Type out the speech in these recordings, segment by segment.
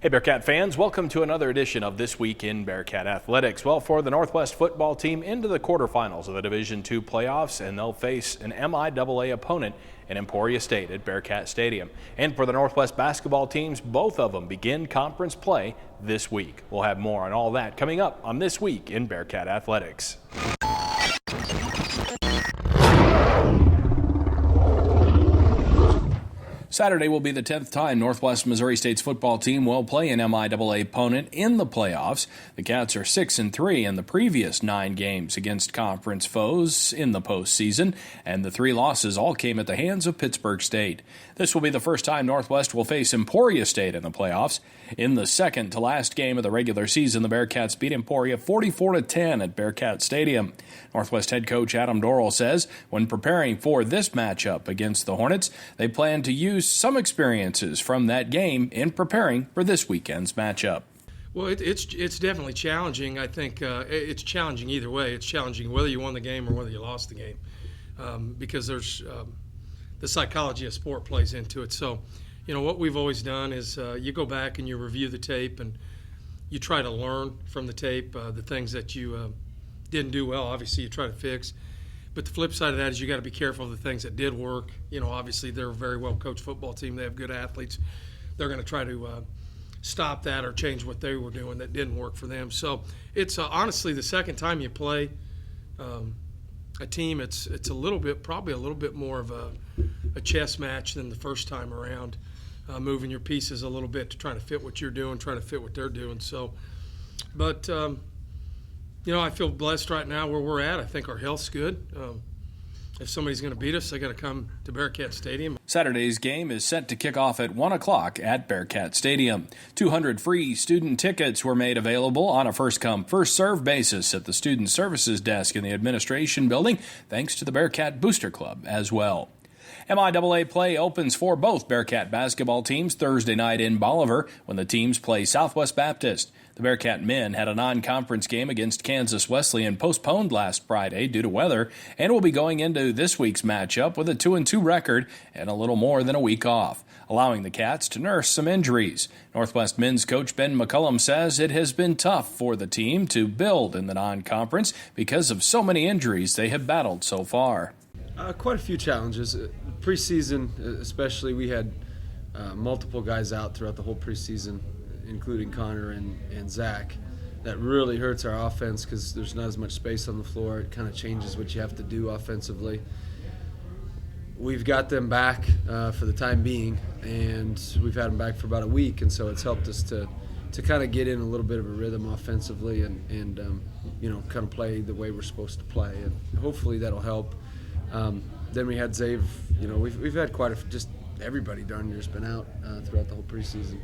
Hey Bearcat fans, welcome to another edition of This Week in Bearcat Athletics. Well, for the Northwest football team into the quarterfinals of the Division II playoffs, and they'll face an MIAA opponent in Emporia State at Bearcat Stadium. And for the Northwest basketball teams, both of them begin conference play this week. We'll have more on all that coming up on This Week in Bearcat Athletics. Saturday will be the 10th time Northwest Missouri State's football team will play an MIAA opponent in the playoffs. The Cats are 6-3 in the previous 9 games against conference foes in the postseason, and the 3 losses all came at the hands of Pittsburgh State. This will be the first time Northwest will face Emporia State in the playoffs. In the second to last game of the regular season, the Bearcats beat Emporia 44-10 at Bearcat Stadium. Northwest head coach Adam Dorrell says when preparing for this matchup against the Hornets, they plan to use some experiences from that game in preparing for this weekend's matchup. Well, it's definitely challenging. I think it's challenging either way. It's challenging whether you won the game or whether you lost the game, because there's the psychology of sport plays into it. So, you know, what we've always done is you go back and you review the tape and you try to learn from the tape the things that you didn't do well. Obviously, you try to fix. But the flip side of that is you got to be careful of the things that did work. You know, obviously they're a very well-coached football team. They have good athletes. They're going to try to stop that or change what they were doing that didn't work for them. So it's honestly the second time you play a team, it's probably a little bit more of a chess match than the first time around, moving your pieces a little bit to try to fit what you're doing, trying to fit what they're doing. So, but you know, I feel blessed right now where we're at. I think our health's good. If somebody's going to beat us, they got to come to Bearcat Stadium. Saturday's game is set to kick off at 1 o'clock at Bearcat Stadium. 200 free student tickets were made available on a first-come, first-served basis at the Student Services Desk in the Administration Building, thanks to the Bearcat Booster Club as well. MIAA play opens for both Bearcat basketball teams Thursday night in Bolivar when the teams play Southwest Baptist. The Bearcat men had a non-conference game against Kansas Wesleyan postponed last Friday due to weather and will be going into this week's matchup with a 2-2 record and a little more than a week off, allowing the Cats to nurse some injuries. Northwest men's coach Ben McCullum says it has been tough for the team to build in the non-conference because of so many injuries they have battled so far. Quite a few challenges. Preseason, especially, we had multiple guys out throughout the whole preseason, including Connor and Zach. That really hurts our offense because there's not as much space on the floor. It kind of changes what you have to do offensively. We've got them back for the time being, and we've had them back for about a week, and so it's helped us to kind of get in a little bit of a rhythm offensively and you know, kind of play the way we're supposed to play, and hopefully that'll help. Then we had Zave. You know, we've had just everybody darn near's been out throughout the whole preseason.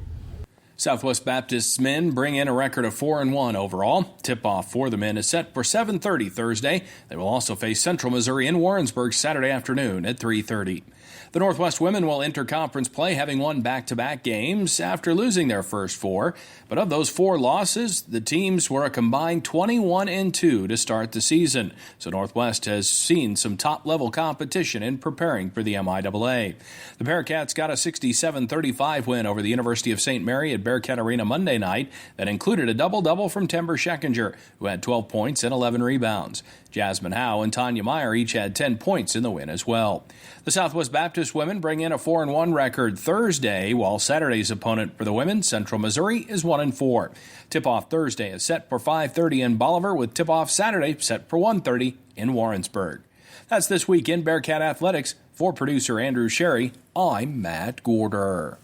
Southwest Baptist's men bring in a record of 4-1 overall. Tip-off for the men is set for 7:30 Thursday. They will also face Central Missouri in Warrensburg Saturday afternoon at 3:30. The Northwest women will enter conference play having won back-to-back games after losing their first 4. But of those 4 losses, the teams were a combined 21-2 to start the season. So Northwest has seen some top-level competition in preparing for the MIAA. The Bearcats got a 67-35 win over the University of St. Mary at Bearcat Arena Monday night that included a double-double from Timber Scheckinger, who had 12 points and 11 rebounds. Jasmine Howe and Tanya Meyer each had 10 points in the win as well. The Southwest Baptist women bring in a 4-1 record Thursday, while Saturday's opponent for the women, Central Missouri, is 1-4. Tip-off Thursday is set for 5:30 in Bolivar, with tip-off Saturday set for 1:30 in Warrensburg. That's This Week in Bearcat Athletics. For producer Andrew Sherry, I'm Matt Gorder.